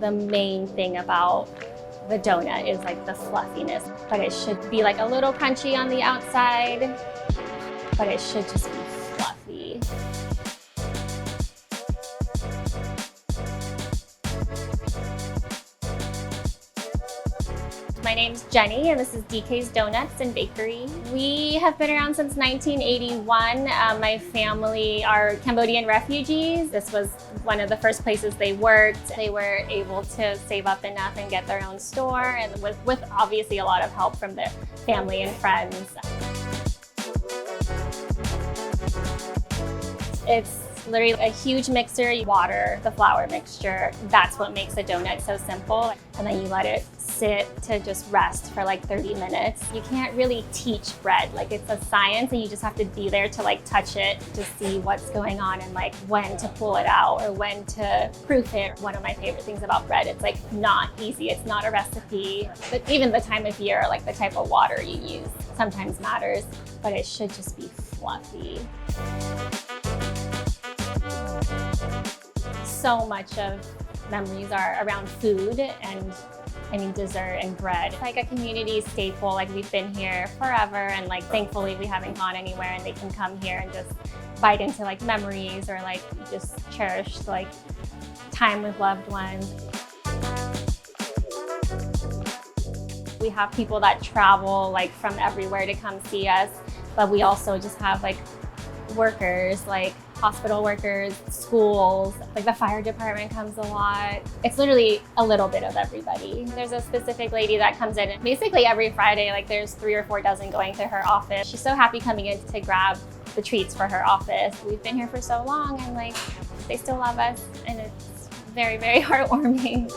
The main thing about the donut is like the fluffiness, but it should be like a little crunchy on the outside, but it should just be fluffy. My name's Jenny, and this is DK's Donuts and Bakery. We have been around since 1981. My family are Cambodian refugees. This was one of the first places they worked. They were able to save up enough and get their own store, and with obviously a lot of help from their family and friends. It's literally a huge mixer. You water the flour mixture. That's what makes a donut so simple. And then you let it sit to just rest for like 30 minutes. You can't really teach bread. Like, it's a science, and you just have to be there to like touch it to see what's going on and like when to pull it out or when to proof it. One of my favorite things about bread, it's like not easy. It's not a recipe. But even the time of year, like the type of water you use sometimes matters, but it should just be fluffy. So much of memories are around food and dessert and bread. It's like a community staple. Like, we've been here forever, and like thankfully we haven't gone anywhere, and they can come here and just bite into like memories or like just cherish like time with loved ones. We have people that travel like from everywhere to come see us, but we also just have like workers, like hospital workers, schools, like the fire department comes a lot. It's literally a little bit of everybody. There's a specific lady that comes in, and basically every Friday, like there's 3 or 4 dozen going to her office. She's so happy coming in to grab the treats for her office. We've been here for so long, and like they still love us, and it's very, very heartwarming.